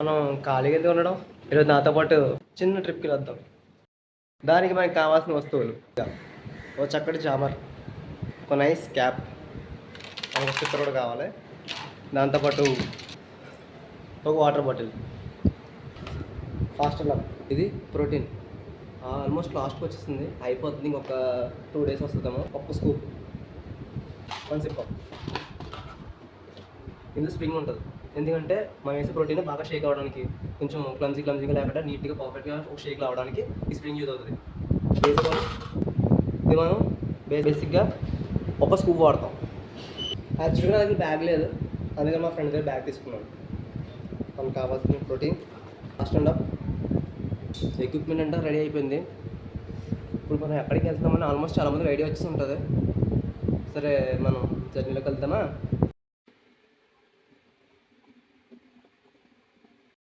మనం ఖాళీగా ఎందుకు ఉండడం? ఈరోజు నాతో పాటు చిన్న ట్రిప్కి వెళ్దాం. దానికి మనకి కావాల్సిన వస్తువులు ఓ చక్కటి జామర్, ఒక నైస్ క్యాప్, ఒక స్టిక్కర్ కూడా కావాలి. దాంతోపాటు ఒక వాటర్ బాటిల్, ఫాస్ట్ లవ్. ఇది ప్రోటీన్ ఆల్మోస్ట్ లాస్ట్కి వచ్చేసింది, అయిపోతుంది. ఇంకొక 2 days వస్తుందేమో. ఒక స్కూప్, 1 sip. ఇందులో స్ప్రింగ్ ఉంటుంది, ఎందుకంటే మనం వేసే ప్రోటీన్ బాగా షేక్ అవ్వడానికి, కొంచెం క్లమ్జీగా లేకుండా నీట్గా పర్ఫెక్ట్గా ఒక షేక్ రావడానికి ఈ స్ప్రింగ్ యూజ్ అవుతుంది. ఇది మనం బేసిక్గా ఒక స్కూప్ వాడతాం. యాక్చువల్గా నా దగ్గర బ్యాగ్ లేదు, అందుకని మా ఫ్రెండ్ దగ్గర బ్యాగ్ తీసుకున్నాను. మనకు కావాల్సిన protein, fast and up, equipment అంతా రెడీ అయిపోయింది. ఇప్పుడు మనం ఎక్కడికి వెళ్తున్నామని ఆల్మోస్ట్ చాలామందికి ఐడియా వచ్చి ఉంటుంది. సరే మనం జర్నీలోకి వెళ్తామా?